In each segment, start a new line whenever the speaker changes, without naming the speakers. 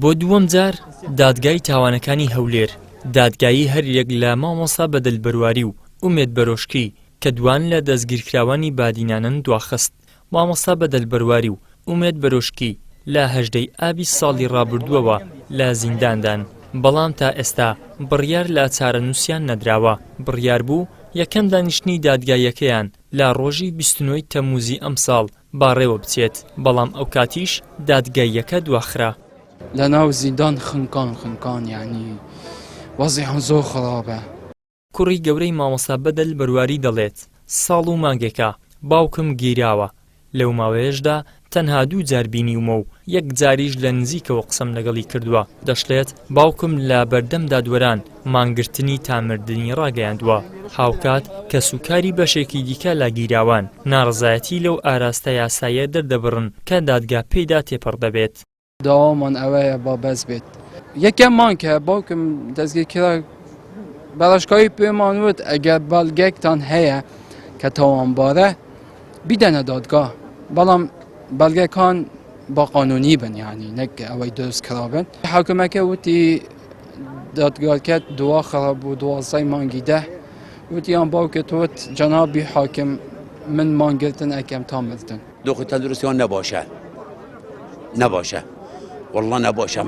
بۆ دووەم جار دادگای تاوانەکانی هەولێر دادگایی هەر یەک لە مامۆستا بەدەلبەرواری و ئومێد بەرۆشکی کە دوان لە دەستگیرکراوانی بادینانن دواخست. مامۆستا بەدەلبەرواری و ئومێد بەرۆشکی لە 18 ئابی ساڵی ڕابردووەوە لە زینداندان، بەڵام تا ئێستا بڕیار لە چارەنووسیان نەدراوە. بڕیار بوو یەکەم دانیشتنی دادگایەکەیان لە ڕۆژی 29 تەمموزی ئەم ساڵ باڕێوە بچێت، بەڵام ئەو کاتیش دادگایەکە دواخرا.
لە ناو زیندان خنکان یعنی وەزیحان زۆر خراپە.
کوڕی گەورەی مامۆستا بەدەلبەرواری دەڵێت ساڵ و مانگێکە باوکم گیراوە، لەو ماوەیەشدا تەنها 2 جار بینیومە و یەک جاریش لە نزیکەوە قسەم لەگەڵی کردووە. دەشڵێت باوکم لە بەردەم دادوەران مانگرتنی تامردنی ڕاگەیاندووە، هاوکات کە سوکاری بەشێکی دیکە لە گیراوان ناڕزایەتی لەو ئاراستە یاساییە دەردەبڕن کە دادگا پێیدا تێپەڕ دەبێت.
داوامان ئەوەیە با بەس بێت. یەکەم مانکە باوکم دەستگیرکرا بەڵاشکایی پێمان وت ئەگەر بەڵگێکتان هەیە کە تاوانبارە بیدەنە دادگا، بەڵام بەڵگەکان با قانونی بن، یعنی نەک ئەوەی دروست کرابن. حاکمەکە وتی دادگاکە دوا خراب بوو 12 مانگی 10 وتیان باوکت وت جنابی حاکم من مانگرتن ئەکەم تا مردن.
دۆخی تەندروستیان نەباشە والله نەباشە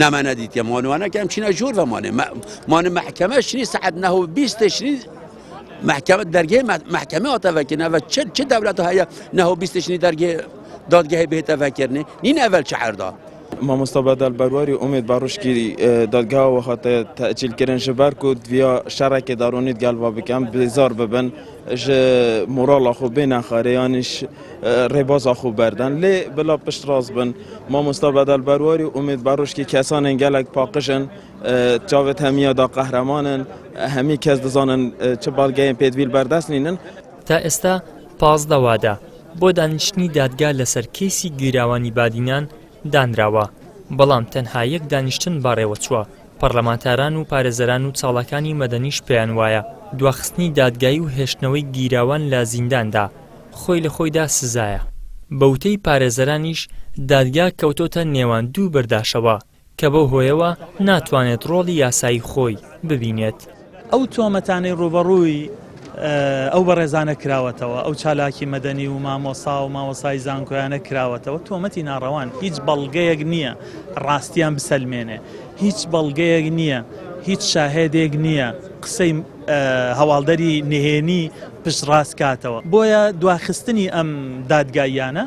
نەمانە دیتە مانوانەکە ئەم چینە ژوور بەمانێ محکەمە شنی سەعەت نەهۆ 20 شنی محکمە دەرگەی محکمە ئاتەڤەکردنەوە چه دەولەتە هەیە نەهۆ 20 شنی دەرگەی دادگەهی بێتەڤەکردنی نین ئەڤەل شەعردا.
مامۆستا بەدەلبەرواری ئومێد بەڕۆشکی دادگاوە خاتە تەئجیلکردن ji ber ku diviya şerekê daronî gelva bikin bêzar bibin ji morala xwe bêne xareyanî rêbaza xwe berdin lê bila pişt raz bin. Mamosta bەدەلبەرواری ئومێد بەڕۆشکی kesanên gelek paqijin çavê hemiya da qehremanin hemî kes dizanin çi belgeyên pêdivî berdest nînin.
تا ئێستا 15 وادا بۆ دانیشتنی دادگا لەسەر کەیسی گیراوانی بادینان دانراوە، بەڵام تەنها یەک دانیشتن باڕێوە چووە. پەرلەمانتاران و پارێزەران و چاڵەکانی مەدەنیش پێیان وایە دواخستنی دادگایی و هێشتنەوەی گیراوان لە زینداندا خۆی لە خۆیدا سزایە. بەوتەی پارێزەرانیش دادگا کەوتۆتە نێوان 2 بەرداشەوە کە بەو هۆیەوە ناتوانێت ڕۆڵی یاسایی خۆی ببینێت.
ئەو تۆمەتانەی ڕوبەڕووی ئەو بەڕێزانە کراوەتەوە، ئەو چالاکی مەدەنی و مامۆسا و مامۆسای زانکۆیانە کراوەتەوە، تۆمەتی ناڕەوان هیچ بەڵگەیەک نییە ڕاستیان بسەلمێنێ، هیچ بەڵگەیەک نییە، هیچ شاهێدێک نییە قسەی هەواڵدەری نهێنی پشت ڕاست کاتەوە. بۆیە دواخستنی ئەم دادگاییانە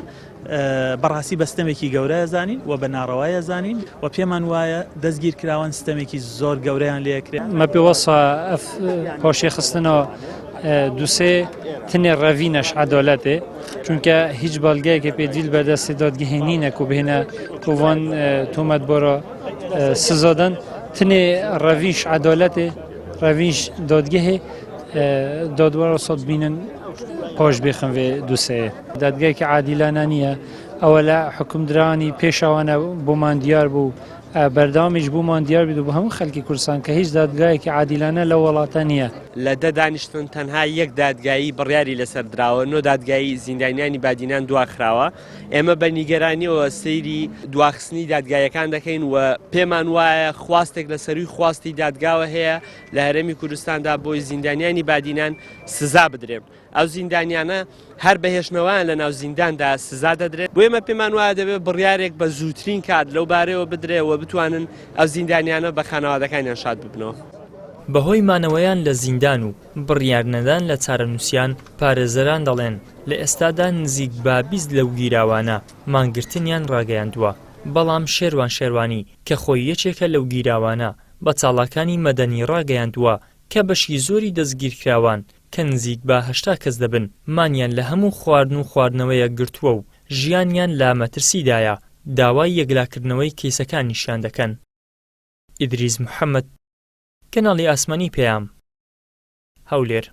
بەڕاستی بەستەمێکی گەورەیە زانین و بە ناڕەوایە زانین و پێمان وایە دەستگیر کراوان ستەمێکی زۆر گەورەیان لێکرێن.
مە پێوەسە ئەف پۆشی خستنەوە دووسێ تنێ ڕەڤینەش عەدالەتێ، چونکە هیچ بەڵگەیەکە پێدیل بەدەستی دادگەهێنینە و بهێنە کوڤان تۆمەت بۆرە سزادەن تنێ ڕەڤیش عەدالەتێ، ڕەڤیش دادگەهێ دادوەرە سەد بینن پاش بێخن vê دووسەیە. دادگایەکی عادیلانە نییە، ئەوە لە حکومدرانی پێشەوانە بۆمان دیار بوو، بەرداوامیش بوومان دیار بیت و بۆ هەموو خەڵکی کوردستان کە هیچ دادگایەکی عادیلانە لە وڵاتە نییە.
لە دانیشتن تەنها یەک دادگایی بڕیاری لەسەر دراوە، نۆ دادگایی زیندانیانی بادینان دواخراوە. ئێمە بە نیگەرانیەوە سەیری دواخستنی دادگایەکان دەکەین و پێمان وایە خواستێک لە سەروی خواستی دادگاوە هەیە لە هەرێمی کوردستاندا بۆی زیندانیانی بادینان سزا بدرێن. ئەو زیندانیانە هەر بەهێشتنەوەیان لە ناو زینداندا سزا دەدرێت. بۆ ئێمە پێمان وایە دەبێت بڕیارێک بە زووترین کات لەو بارەوە بدرێەوە بتوانن ئەو زیندانیانە بە خانەوادەکانیان شاد ببنەوە.
بەهۆی مانەوەیان لە زیندان و بڕیارنەدان لە چارەنووسیان، پارێزەران دەڵێن لە ئێستادا نزیک بە 20 لەو گیراوانە مانگرتنیان ڕاگەیاندووە، بەڵام شێروان شێروانی کە خۆی یەکێکە لەو گیراوانە بە چاڵەکانی مەدەنی ڕاگەیاندووە کە بەشی زۆری دەستگیرکراوان کە نزیک بە 80 کەس دەبن مانیان لە هەموو خواردن و خواردنەوەیە گرتووە و ژیانیان لە مەترسیدایە، داوای یەکلاکردنەوەی کەیسەکانیشیان دەکەن. ئیدریس محەممەد، کەناڵی ئاسمانی پێام، هەولێر.